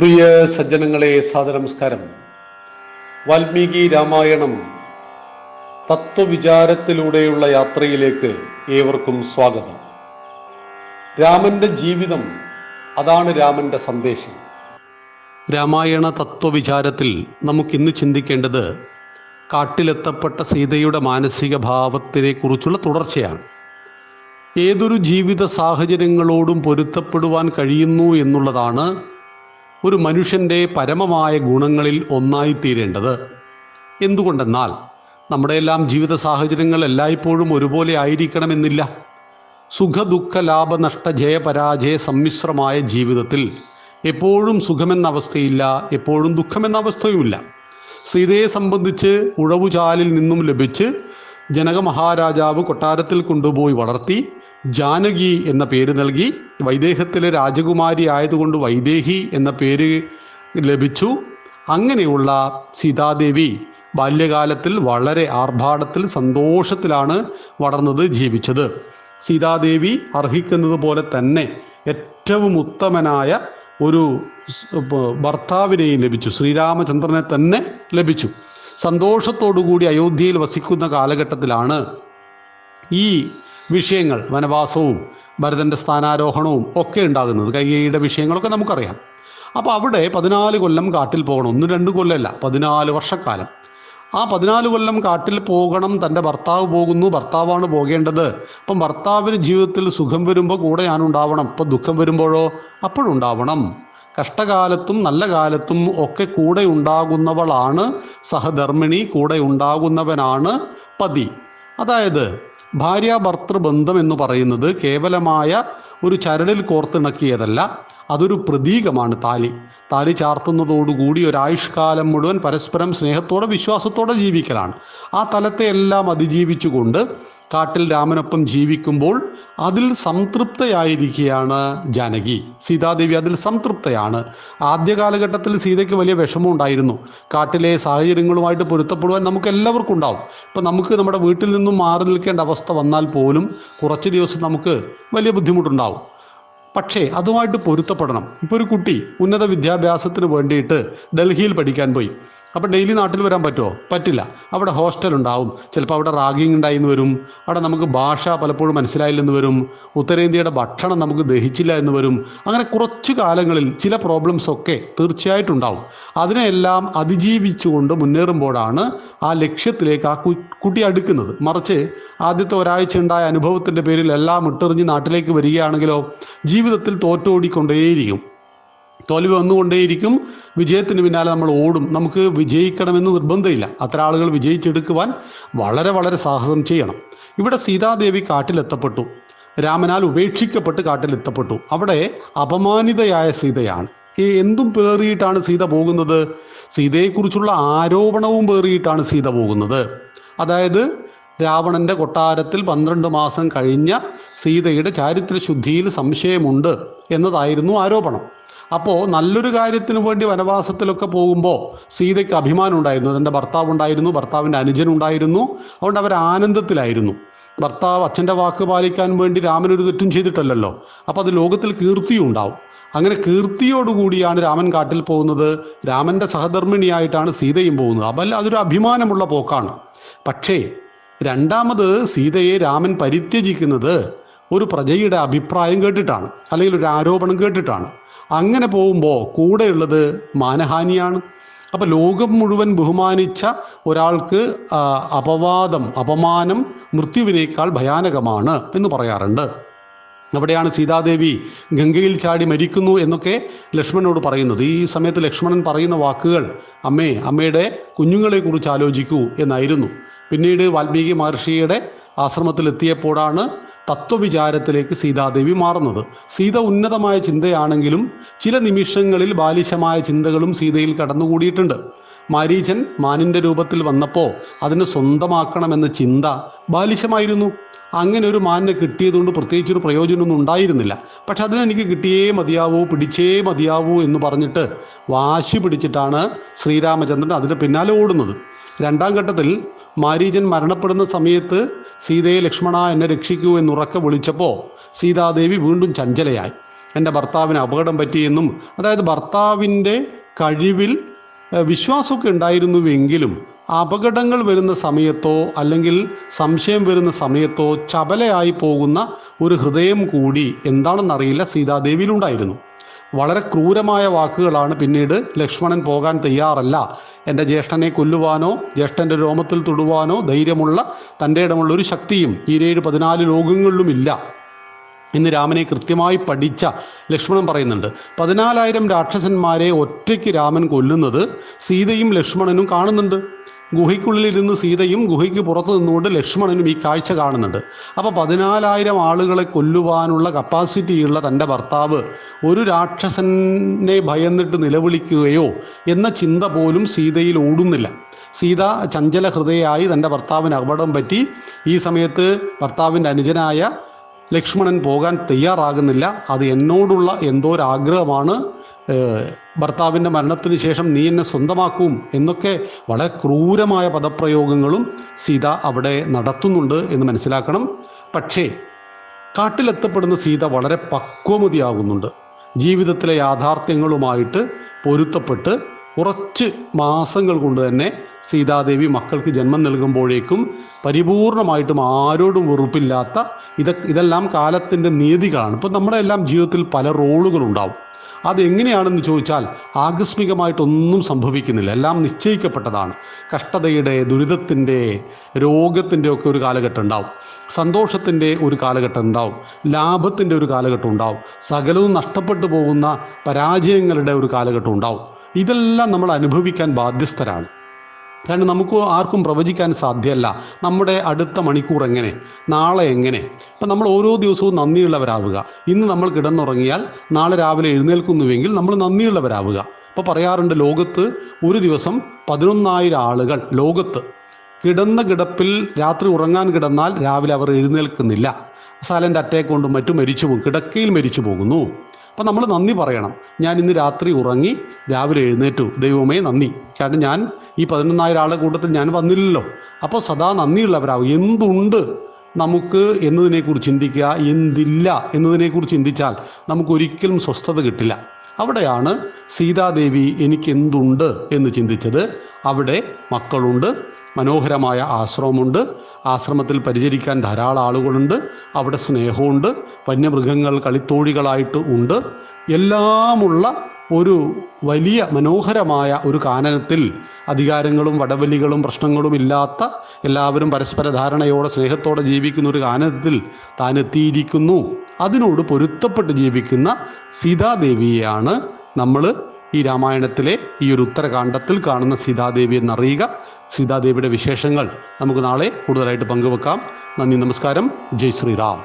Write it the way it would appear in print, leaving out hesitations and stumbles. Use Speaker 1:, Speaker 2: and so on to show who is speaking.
Speaker 1: പ്രിയ സജ്ജനങ്ങളെ, സാദരനമസ്കാരം. വാൽമീകി രാമായണം തത്വവിചാരത്തിലൂടെയുള്ള യാത്രയിലേക്ക് ഏവർക്കും സ്വാഗതം. രാമന്റെ ജീവിതം, അതാണ് രാമന്റെ സന്ദേശം. രാമായണ തത്വവിചാരത്തിൽ നമുക്കിന്ന് ചിന്തിക്കേണ്ടത് കാട്ടിലെത്തപ്പെട്ട സീതയുടെ മാനസിക ഭാവത്തിനെ കുറിച്ചുള്ള തുടർച്ചയാണ്. ഏതൊരു ജീവിത സാഹചര്യങ്ങളോടും പൊരുത്തപ്പെടുവാൻ കഴിയുന്നു എന്നുള്ളതാണ് ഒരു മനുഷ്യൻ്റെ പരമമായ ഗുണങ്ങളിൽ ഒന്നായിത്തീരേണ്ടത്. എന്തുകൊണ്ടെന്നാൽ നമ്മുടെ എല്ലാം ജീവിത സാഹചര്യങ്ങൾ എല്ലായ്പ്പോഴും ഒരുപോലെ ആയിരിക്കണമെന്നില്ല. സുഖ ദുഃഖ ലാഭ നഷ്ട ജയ പരാജയ സമ്മിശ്രമായ ജീവിതത്തിൽ എപ്പോഴും സുഖമെന്ന അവസ്ഥയില്ല, എപ്പോഴും ദുഃഖമെന്ന അവസ്ഥയുമില്ല. സീതയെ സംബന്ധിച്ച് ഉഴവുചാലിൽ നിന്നും ലഭിച്ച് ജനക മഹാരാജാവ് കൊട്ടാരത്തിൽ കൊണ്ടുപോയി വളർത്തി ജാനകി എന്ന പേര് നൽകി. വൈദേഹത്തിലെ രാജകുമാരി ആയതുകൊണ്ട് വൈദേഹി എന്ന പേര് ലഭിച്ചു. അങ്ങനെയുള്ള സീതാദേവി ബാല്യകാലത്തിൽ വളരെ ആർഭാടത്തിൽ സന്തോഷത്തിലാണ് വളർന്നത്, ജീവിച്ചത്. സീതാദേവി അർഹിക്കുന്നത് പോലെ തന്നെ ഏറ്റവും ഉത്തമനായ ഒരു ഭർത്താവിനെയും ലഭിച്ചു, ശ്രീരാമചന്ദ്രനെ തന്നെ ലഭിച്ചു. സന്തോഷത്തോടുകൂടി അയോധ്യയിൽ വസിക്കുന്ന കാലഘട്ടത്തിലാണ് ഈ വിഷയങ്ങൾ, വനവാസവും ഭരതൻ്റെ സ്ഥാനാരോഹണവും ഒക്കെ ഉണ്ടാകുന്നത്. കൈകേയിയുടെ വിഷയങ്ങളൊക്കെ നമുക്കറിയാം. അപ്പോൾ അവിടെ 14 കൊല്ലം കാട്ടിൽ പോകണം, 1-2 കൊല്ലമല്ല, 14 വർഷക്കാലം. ആ 14 കൊല്ലം കാട്ടിൽ പോകണം. തൻ്റെ ഭർത്താവ് പോകുന്നു, ഭർത്താവാണ് പോകേണ്ടത്. അപ്പം ഭർത്താവിന് ജീവിതത്തിൽ സുഖം വരുമ്പോൾ കൂടെ ഞാനുണ്ടാവണം, ഇപ്പം ദുഃഖം വരുമ്പോഴോ അപ്പോഴുണ്ടാവണം. കഷ്ടകാലത്തും നല്ല കാലത്തും ഒക്കെ കൂടെ ഉണ്ടാകുന്നവളാണ് സഹധർമ്മിണി, കൂടെ ഉണ്ടാകുന്നവനാണ് പതി. അതായത് ഭാര്യാഭർത്തൃ ബന്ധം എന്ന് പറയുന്നത് കേവലമായ ഒരു ചരടിൽ കോർത്തിണക്കിയതല്ല, അതൊരു പ്രതീകമാണ്. താലി ചാർത്തുന്നതോടുകൂടി ഒരായുഷ്കാലം മുഴുവൻ പരസ്പരം സ്നേഹത്തോടെ വിശ്വാസത്തോടെ ജീവിക്കലാണ്. ആ തലത്തെ എല്ലാം അതിജീവിച്ചുകൊണ്ട് കാട്ടിൽ രാമനൊപ്പം ജീവിക്കുമ്പോൾ അതിൽ സംതൃപ്തയായിരിക്കുകയാണ് ജാനകി. സീതാദേവി അതിൽ സംതൃപ്തയാണ്. ആദ്യ കാലഘട്ടത്തിൽ സീതയ്ക്ക് വലിയ വിഷമമുണ്ടായിരുന്നു. കാട്ടിലെ സാഹചര്യങ്ങളുമായിട്ട് പൊരുത്തപ്പെടുവാൻ നമുക്ക് എല്ലാവർക്കും ഉണ്ടാവും. ഇപ്പം നമുക്ക് നമ്മുടെ വീട്ടിൽ നിന്നും മാറി നിൽക്കേണ്ട അവസ്ഥ വന്നാൽ പോലും കുറച്ച് ദിവസം നമുക്ക് വലിയ ബുദ്ധിമുട്ടുണ്ടാവും. പക്ഷേ അതുമായിട്ട് പൊരുത്തപ്പെടണം. ഇപ്പോൾ ഒരു കുട്ടി ഉന്നത വിദ്യാഭ്യാസത്തിന് വേണ്ടിയിട്ട് ഡൽഹിയിൽ പഠിക്കാൻ പോയി. അപ്പോൾ ഡെയിലി നാട്ടിൽ വരാൻ പറ്റുമോ? പറ്റില്ല. അവിടെ ഹോസ്റ്റൽ ഉണ്ടാവും, ചിലപ്പോൾ അവിടെ റാഗിങ് ഉണ്ടായിന്ന് വരും, അവിടെ നമുക്ക് ഭാഷ പലപ്പോഴും മനസ്സിലായില്ലെന്ന് വരും, ഉത്തരേന്ത്യയുടെ ഭക്ഷണം നമുക്ക് ദഹിച്ചില്ല എന്ന് വരും. അങ്ങനെ കുറച്ച് കാലങ്ങളിൽ ചില പ്രോബ്ലംസ് ഒക്കെ തീർച്ചയായിട്ടും ഉണ്ടാവും. അതിനെല്ലാം അതിജീവിച്ചുകൊണ്ട് മുന്നേറുമ്പോഴാണ് ആ ലക്ഷ്യത്തിലേക്ക് ആ കുട്ടി അടുക്കുന്നത്. മറിച്ച് ആദ്യത്തെ ഒരാഴ്ച ഉണ്ടായ അനുഭവത്തിൻ്റെ പേരിൽ എല്ലാം ഇട്ടെറിഞ്ഞ് നാട്ടിലേക്ക് വരികയാണെങ്കിലോ ജീവിതത്തിൽ തോറ്റുകൊണ്ടേയിരിക്കും, തോൽവി വന്നുകൊണ്ടേയിരിക്കും. വിജയത്തിന് പിന്നാലെ നമ്മൾ ഓടും. നമുക്ക് വിജയിക്കണമെന്ന് നിർബന്ധമില്ല. അത്ര ആളുകൾ വിജയിച്ചെടുക്കുവാൻ വളരെ വളരെ സാഹസം ചെയ്യണം. ഇവിടെ സീതാദേവി കാട്ടിലെത്തപ്പെട്ടു, രാമനാൽ ഉപേക്ഷിക്കപ്പെട്ട് കാട്ടിലെത്തപ്പെട്ടു. അവിടെ അപമാനിതയായ സീതയാണ്. എന്തും പേറിയിട്ടാണ് സീത പോകുന്നത്. സീതയെക്കുറിച്ചുള്ള ആരോപണവും പേറിയിട്ടാണ് സീത പോകുന്നത്. അതായത് രാവണൻ്റെ കൊട്ടാരത്തിൽ 12 മാസം കഴിഞ്ഞ സീതയുടെ ചാരിത്രശുദ്ധിയിൽ സംശയമുണ്ട് എന്നതായിരുന്നു ആരോപണം. അപ്പോൾ നല്ലൊരു കാര്യത്തിന് വേണ്ടി വനവാസത്തിലൊക്കെ പോകുമ്പോൾ സീതയ്ക്ക് അഭിമാനം ഉണ്ടായിരുന്നു. തൻ്റെ ഭർത്താവ് ഉണ്ടായിരുന്നു, ഭർത്താവിൻ്റെ അനുജനുണ്ടായിരുന്നു. അതുകൊണ്ട് അവർ ആനന്ദത്തിലായിരുന്നു. ഭർത്താവ് അച്ഛൻ്റെ വാക്ക് പാലിക്കാൻ വേണ്ടി രാമനൊരു തെറ്റും ചെയ്തിട്ടല്ലല്ലോ. അപ്പോൾ അത് ലോകത്തിൽ കീർത്തിയും ഉണ്ടാവും. അങ്ങനെ കീർത്തിയോടുകൂടിയാണ് രാമൻ കാട്ടിൽ പോകുന്നത്. രാമൻ്റെ സഹധർമ്മിണിയായിട്ടാണ് സീതയും പോകുന്നത്. അപ്പോൾ അതൊരു അഭിമാനമുള്ള പോക്കാണ്. പക്ഷേ രണ്ടാമത് സീതയെ രാമൻ പരിത്യജിക്കുന്നത് ഒരു പ്രജയുടെ അഭിപ്രായം കേട്ടിട്ടാണ്, അല്ലെങ്കിൽ ഒരു ആരോപണം കേട്ടിട്ടാണ്. അങ്ങനെ പോകുമ്പോൾ കൂടെയുള്ളത് മാനഹാനിയാണ്. അപ്പോൾ ലോകം മുഴുവൻ ബഹുമാനിച്ച ഒരാൾക്ക് അപമാനം മൃത്യുവിനേക്കാൾ ഭയാനകമാണ് എന്ന് പറയാറുണ്ട്. അവിടെയാണ് സീതാദേവി ഗംഗയിൽ ചാടി മരിക്കുന്നു എന്നൊക്കെ ലക്ഷ്മണനോട് പറയുന്നത്. ഈ സമയത്ത് ലക്ഷ്മണൻ പറയുന്ന വാക്കുകൾ, അമ്മയുടെ കുഞ്ഞുങ്ങളെക്കുറിച്ച് ആലോചിക്കൂ എന്നായിരുന്നു. പിന്നീട് വാൽമീകി മഹർഷിയുടെ ആശ്രമത്തിലെത്തിയപ്പോഴാണ് തത്വവിചാരത്തിലേക്ക് സീതാദേവി മാറുന്നത്. സീത ഉന്നതമായ ചിന്തയാണെങ്കിലും ചില നിമിഷങ്ങളിൽ ബാലിശമായ ചിന്തകളും സീതയിൽ കടന്നുകൂടിയിട്ടുണ്ട്. മാരീചൻ മാനിൻ്റെ രൂപത്തിൽ വന്നപ്പോൾ അതിനെ സ്വന്തമാക്കണമെന്ന ചിന്ത ബാലിശമായിരുന്നു. അങ്ങനെ ഒരു മാനിനെ കിട്ടിയതുകൊണ്ട് പ്രത്യേകിച്ചൊരു പ്രയോജനമൊന്നും ഉണ്ടായിരുന്നില്ല. പക്ഷെ അതിനെനിക്ക് കിട്ടിയേ മതിയാവൂ, പിടിച്ചേ മതിയാവൂ എന്ന് പറഞ്ഞിട്ട് വാശി പിടിച്ചിട്ടാണ് ശ്രീരാമചന്ദ്രൻ അതിന് പിന്നാലെ ഓടുന്നത്. രണ്ടാം ഘട്ടത്തിൽ മാരീചൻ മരണപ്പെടുന്ന സമയത്ത് സീതയെ ലക്ഷ്മണ എന്നെ രക്ഷിക്കൂ എന്നുറക്കെ വിളിച്ചപ്പോൾ സീതാദേവി വീണ്ടും ചഞ്ചലയായി. എൻ്റെ ഭർത്താവിന് അപകടം പറ്റിയെന്നും, അതായത് ഭർത്താവിൻ്റെ കഴിവിൽ വിശ്വാസമൊക്കെ ഉണ്ടായിരുന്നുവെങ്കിലും അപകടങ്ങൾ വരുന്ന സമയത്തോ അല്ലെങ്കിൽ സംശയം വരുന്ന സമയത്തോ ചപലയായി പോകുന്ന ഒരു ഹൃദയം കൂടി എന്താണെന്നറിയില്ല സീതാദേവിയിലുണ്ടായിരുന്നു. വളരെ ക്രൂരമായ വാക്കുകളാണ് പിന്നീട് ലക്ഷ്മണൻ പോകാൻ തയ്യാറല്ല, എൻ്റെ ജ്യേഷ്ഠനെ കൊല്ലുവാനോ ജ്യേഷ്ഠൻ്റെ രോമത്തിൽ തൊടുവാനോ ധൈര്യമുള്ള തൻ്റെ ഇടമുള്ള ഒരു ശക്തിയും ഈ 14 ലോകങ്ങളിലുമില്ല എന്ന് രാമനെ കൃത്യമായി പഠിച്ച ലക്ഷ്മണൻ പറയുന്നുണ്ട്. 14,000 രാക്ഷസന്മാരെ ഒറ്റയ്ക്ക് രാമൻ കൊല്ലുന്നത് സീതയും ലക്ഷ്മണനും കാണുന്നുണ്ട്. ഗുഹയ്ക്കുള്ളിലിരുന്ന് സീതയും ഗുഹയ്ക്ക് പുറത്തു നിന്നുകൊണ്ട് ലക്ഷ്മണനും ഈ കാഴ്ച കാണുന്നുണ്ട്. അപ്പോൾ 14,000 ആളുകളെ കൊല്ലുവാനുള്ള കപ്പാസിറ്റിയുള്ള തൻ്റെ ഭർത്താവ് ഒരു രാക്ഷസനെ ഭയന്നിട്ട് നിലവിളിക്കുകയോ എന്ന ചിന്ത പോലും സീതയിൽ ഓടുന്നില്ല. സീത ചഞ്ചല ഹൃദയായി തൻ്റെ ഭർത്താവിന് അപകടം പറ്റി. ഈ സമയത്ത് ഭർത്താവിൻ്റെ അനുജനായ ലക്ഷ്മണൻ പോകാൻ തയ്യാറാകുന്നില്ല. അത് എന്നോടുള്ള എന്തോ ഒരു ആഗ്രഹമാണ്, ഭർത്താവിൻ്റെ മരണത്തിന് ശേഷം നീ എന്നെ സ്വന്തമാക്കും എന്നൊക്കെ വളരെ ക്രൂരമായ പദപ്രയോഗങ്ങളും സീത അവിടെ നടത്തുന്നുണ്ട് എന്ന് മനസ്സിലാക്കണം. പക്ഷേ കാട്ടിലെത്തപ്പെടുന്ന സീത വളരെ പക്വമതിയാകുന്നുണ്ട്. ജീവിതത്തിലെ യാഥാർത്ഥ്യങ്ങളുമായിട്ട് പൊരുത്തപ്പെട്ട് കുറച്ച് മാസങ്ങൾ കൊണ്ട് തന്നെ സീതാദേവി മക്കൾക്ക് ജന്മം നൽകുമ്പോഴേക്കും പരിപൂർണമായിട്ടും ആരോടും വെറുപ്പില്ലാത്ത ഇതെല്ലാം കാലത്തിൻ്റെ നീതികളാണ്. ഇപ്പം നമ്മുടെ എല്ലാം ജീവിതത്തിൽ പല റോളുകളുണ്ടാവും. അതെങ്ങനെയാണെന്ന് ചോദിച്ചാൽ ആകസ്മികമായിട്ടൊന്നും സംഭവിക്കുന്നില്ല, എല്ലാം നിശ്ചയിക്കപ്പെട്ടതാണ്. കഷ്ടതയുടെ, ദുരിതത്തിൻ്റെ, രോഗത്തിൻ്റെ ഒക്കെ ഒരു കാലഘട്ടം ഉണ്ടാവും, സന്തോഷത്തിൻ്റെ ഒരു കാലഘട്ടം ഉണ്ടാവും, ലാഭത്തിൻ്റെ ഒരു കാലഘട്ടം ഉണ്ടാവും, സകലവും നഷ്ടപ്പെട്ടു പോകുന്ന പരാജയങ്ങളുടെ ഒരു കാലഘട്ടം ഉണ്ടാവും. ഇതെല്ലാം നമ്മൾ അനുഭവിക്കാൻ ബാധ്യസ്ഥരാണ്. കാരണം നമുക്ക് ആർക്കും പ്രവചിക്കാൻ സാധ്യമല്ല നമ്മുടെ അടുത്ത മണിക്കൂർ എങ്ങനെ, നാളെ എങ്ങനെ. അപ്പം നമ്മൾ ഓരോ ദിവസവും നന്ദിയുള്ളവരാവുക. ഇന്ന് നമ്മൾ കിടന്നുറങ്ങിയാൽ നാളെ രാവിലെ എഴുന്നേൽക്കുന്നുവെങ്കിൽ നമ്മൾ നന്ദിയുള്ളവരാവുക. അപ്പോൾ പറയാറുണ്ട്, ലോകത്ത് ഒരു ദിവസം 11,000 ആളുകൾ ലോകത്ത് കിടന്ന കിടപ്പിൽ രാത്രി ഉറങ്ങാൻ കിടന്നാൽ രാവിലെ അവർ എഴുന്നേൽക്കുന്നില്ല, സൈലൻ്റ് അറ്റാക്ക് കൊണ്ടും മറ്റും മരിച്ചു പോകും, കിടക്കയിൽ മരിച്ചു പോകുന്നു. അപ്പം നമ്മൾ നന്ദി പറയണം. ഞാൻ ഇന്ന് രാത്രി ഉറങ്ങി രാവിലെ എഴുന്നേറ്റു, ദൈവമേ നന്ദി. കാരണം ഞാൻ ഈ 11,000 ആളുടെ കൂട്ടത്തിൽ ഞാൻ വന്നില്ലല്ലോ. അപ്പോൾ സദാ നന്ദിയുള്ളവരാകും. എന്തുണ്ട് നമുക്ക് എന്നതിനെക്കുറിച്ച് ചിന്തിക്കുക, എന്തില്ല എന്നതിനെക്കുറിച്ച് ചിന്തിച്ചാൽ നമുക്കൊരിക്കലും സ്വസ്ഥത കിട്ടില്ല. അവിടെയാണ് സീതാദേവി എനിക്ക് എന്തുണ്ട് എന്ന് ചിന്തിച്ചത്. അവിടെ മക്കളുണ്ട്, മനോഹരമായ ആശ്രമമുണ്ട്, ആശ്രമത്തിൽ പരിചരിക്കാൻ ധാരാളം ആളുകളുണ്ട്, അവിടെ സ്നേഹമുണ്ട്, വന്യമൃഗങ്ങൾ കളിത്തോഴികളായിട്ട് ഉണ്ട്. എല്ലാമുള്ള ഒരു വലിയ മനോഹരമായ ഒരു കാനനത്തിൽ അധികാരങ്ങളും വടവലികളും പ്രശ്നങ്ങളും ഇല്ലാത്ത എല്ലാവരും പരസ്പര ധാരണയോടെ സ്നേഹത്തോടെ ജീവിക്കുന്ന ഒരു കാനനത്തിൽ താൻ എത്തിയിരിക്കുന്നു. അതിനോട് പൊരുത്തപ്പെട്ട് ജീവിക്കുന്ന സീതാദേവിയെയാണ് നമ്മൾ ഈ രാമായണത്തിലെ ഈ ഒരു ഉത്തരകാണ്ഡത്തിൽ കാണുന്ന സീതാദേവി എന്നറിയുക. സീതാദേവിയുടെ വിശേഷങ്ങൾ നമുക്ക് നാളെ കൂടുതലായിട്ട് പങ്കുവെക്കാം. നന്ദി, നമസ്കാരം, ജയ് ശ്രീറാം.